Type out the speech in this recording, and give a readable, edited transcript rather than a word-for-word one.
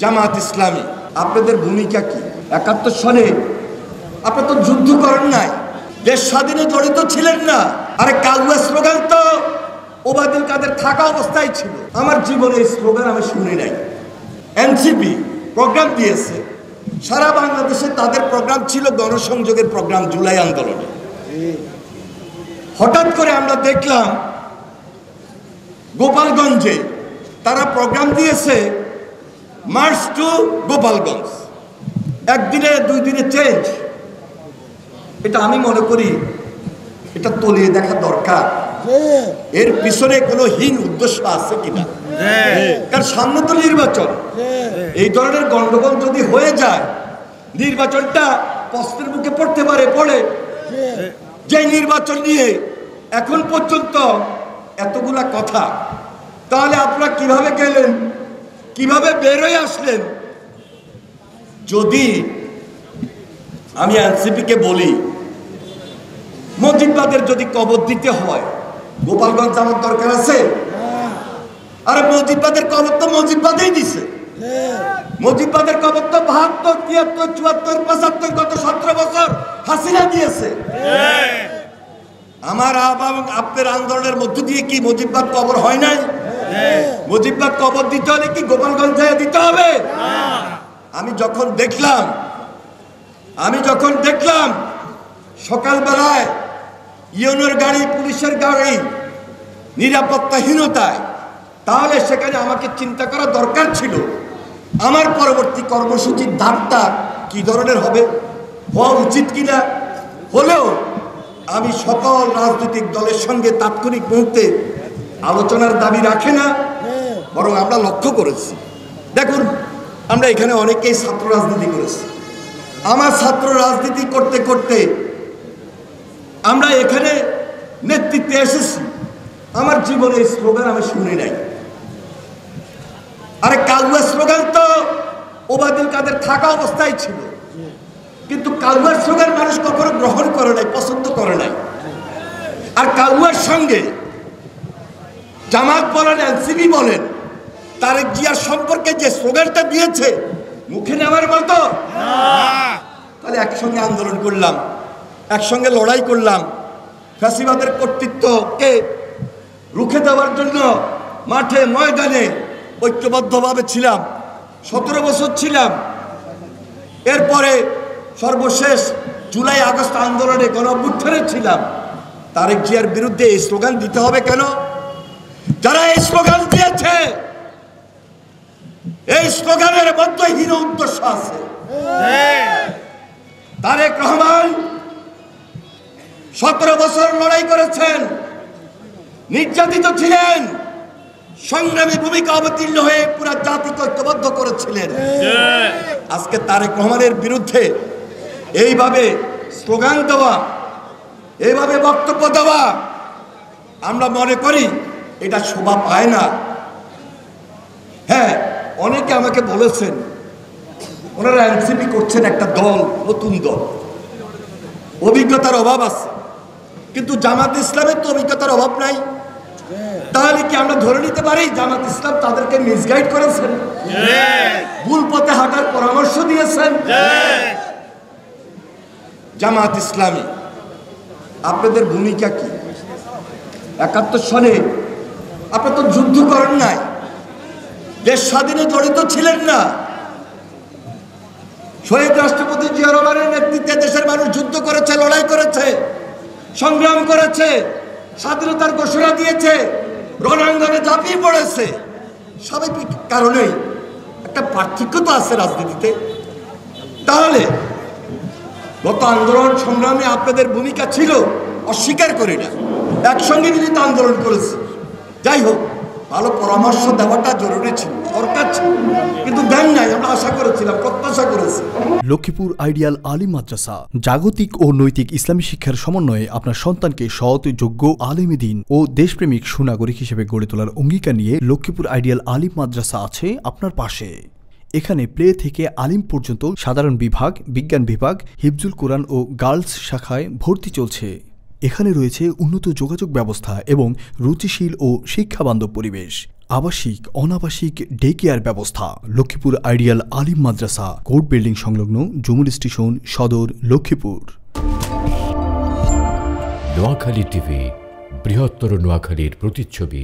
জামাত ইসলামী, আপনাদের ভূমিকা কি? ৭১ সনে আপনারা তো যুদ্ধ করেন নাই, দেশ স্বাধীনে জড়িত ছিলেন না। আরে কালুয়া স্লোগান তো ওবায়দুল কাদের থাকা অবস্থায় ছিল। আমার জীবনে এই স্লোগান আমি শুনি নাই। এনসিপি প্রোগ্রাম দিয়েছে সারা বাংলাদেশে, তাদের প্রোগ্রাম ছিল গণসংযোগের প্রোগ্রাম জুলাই আন্দোলনে। হঠাৎ করে আমরা দেখলাম গোপালগঞ্জে তারা প্রোগ্রাম দিয়েছে মার্চ টু গোপালগঞ্জ, একদিনে 2 দিনে চেঞ্জ। এটা আমি মনে করি এটা তলিয়ে দেখা দরকার, এর পিছনে কোনো হীন উদ্দেশ্য আছে কিনা। কারণ সামনে তো নির্বাচন, এই ধরনের গন্ডগোল যদি হয়ে যায় নির্বাচনটা প্রশ্নের মুখে পড়তে পারে। পড়ে যে নির্বাচন নিয়ে এখন পর্যন্ত এতগুলা কথা, তাহলে আপনারা কিভাবে গেলেন, কিভাবে বেরোয় আসলেন? যদি আমি এনসিপিকে বলি মজিদবাদের যদি কবর দিতে হয়, গোপালগঞ্জ যাওয়ার দরকার আছে? আরে মজিদবাদের কবর তো মজিদবাদেই দিছে। মজিদবাদের কবর তো ৭২, ৭৩, ৭৪, ৭৫ গত ১৭ বছর হাসিনা দিয়েছে। আমার আপনার আন্দোলনের মধ্য দিয়ে কি মজিদবাদ কবর হয় নাই? মজিদবাদ কবর দিতে হলে কি গোপালগঞ্জে দিতে হবে? আমি যখন দেখলাম সকালবেলায় ইউনোর গাড়ি, পুলিশের গাড়ি, নিরাপত্তাহীনতায়, তাহলে সেখানে আমাকে চিন্তা করা দরকার ছিল আমার পরবর্তী কর্মসূচির ধাপটা কি ধরনের হবে, হওয়া উচিত কিনা। হলেও আমি সকল রাজনৈতিক দলের সঙ্গে তাৎক্ষণিক মুহূর্তে আলোচনার দাবি রাখে না, বরং আমরা লক্ষ্য করেছি। দেখুন, আমরা এখানে অনেকেই ছাত্র রাজনীতি করেছি। আমার ছাত্র রাজনীতি করতে করতে আমরা এখানে নেতৃত্বে এসেছি। আমার জীবনে এই স্লোগান আমি শুনি নাই। আরে কালুয়া স্লোগান তো ওবায়দুল কাদের থাকা অবস্থায় ছিল, কিন্তু কালুয়ার স্লোগান মানুষ কখনো গ্রহণ করে নাই, পছন্দ করে নাই। আর কালুয়ার সঙ্গে জামাত বলেন, এনসিপি বলেন, তারেক জিয়ার সম্পর্কে যে স্লোগানটা দিয়েছে মুখে নেওয়ার মতো। তাহলে একসঙ্গে আন্দোলন করলাম, একসঙ্গে লড়াই করলাম, ফ্যাসিবাদের কর্তৃত্বকে রুখে দেওয়ার জন্য মাঠে ময়দানে ঐক্যবদ্ধভাবে ছিলাম। 17 বছর ছিলাম। এরপরে সর্বশেষ জুলাই আগস্ট আন্দোলনে গণঅভ্যুত্থানে ছিলাম। তারেক জিয়ার বিরুদ্ধে এই স্লোগান দিতে হবে কেন? যারা এই স্লোগান দিয়েছে, এই স্লোগানের মধ্যে হীন উদ্দেশ্য আছে। তারেক রহমান 17 বছর লড়াই করেছেন, নির্যাতিত ছিলেন, সংগ্রামী ভূমিকা অবতীর্ণ হয়ে পুরো জাতিকে ঐক্যবদ্ধ করেছিলেন। আজকে তারেক রহমানের বিরুদ্ধে এইভাবে স্লোগান দেওয়া, এইভাবে বক্তব্য দেওয়া, আমরা মনে করি এটা শোভা পায় না। হ্যাঁ, অনেকে আমাকে বলেছেন ওনারা এনসিপি করছেন, একটা দল, নতুন দল, অভিজ্ঞতার অভাব আছে। কিন্তু জামাত ইসলামের তো অভিজ্ঞতার অভাব নাই। তাহলে কি আমরা ধরে নিতে পারি জামাত ইসলাম তাদেরকে মিসগাইড করেছেন, ভুল পথে হাঁটার পরামর্শ দিয়েছেন? জামাত ইসলামী, আপনাদের ভূমিকা কি? ৭১ সনে আপনারা তো যুদ্ধ করেন নাই, দেশ স্বাধীনে জড়িত ছিলেন না। শহীদ রাষ্ট্রপতি জিয়া রহমানের নেতৃত্বে দেশের মানুষ যুদ্ধ করেছে, লড়াই করেছে, সংগ্রাম করেছে, স্বাধীনতার ঘোষণা দিয়েছে, রণাঙ্গনে ঝাঁপিয়ে পড়েছে। স্বাভাবিক কারণেই একটা পার্থক্য তো আছে রাজনীতিতে। তাহলে গত আন্দোলন সংগ্রামে আপনাদের ভূমিকা ছিল, অস্বীকার করি না, একসঙ্গে মিলিত আন্দোলন করেছি। যাই হোক, ভালো পরামর্শ দেওয়াটা জরুরি ছিল, দরকার ছিল, কিন্তু দেন নাই। আমরা আশা করেছিলাম, প্রত্যাশা করেছি। লক্ষ্মীপুর আইডিয়াল আলিম মাদ্রাসা জাগতিক ও নৈতিক ইসলামী শিক্ষার সমন্বয়ে আপনার সন্তানকে সৎ, যোগ্য, আলেম দ্বীন ও দেশপ্রেমিক সুনাগরিক হিসেবে গড়ে তোলার অঙ্গীকার নিয়ে লক্ষ্মীপুর আইডিয়াল আলিম মাদ্রাসা আছে আপনার পাশে। এখানে প্লে থেকে আলিম পর্যন্ত সাধারণ বিভাগ, বিজ্ঞান বিভাগ, হিফজুল কোরআন ও গার্লস শাখায় ভর্তি চলছে। এখানে রয়েছে উন্নত যোগাযোগ ব্যবস্থা এবং রুচিশীল ও শিক্ষাবান্ধব পরিবেশ। আবাসিক অনাবাসিক ডে কেয়ার ব্যবস্থা। লক্ষ্মীপুর আইডিয়াল আলিম মাদ্রাসা, কোর্ট বিল্ডিং সংলগ্ন জুমুল স্টেশন, সদর, লক্ষ্মীপুর। নোয়াখালী টিভি, বৃহত্তর নোয়াখালীর প্রতিচ্ছবি।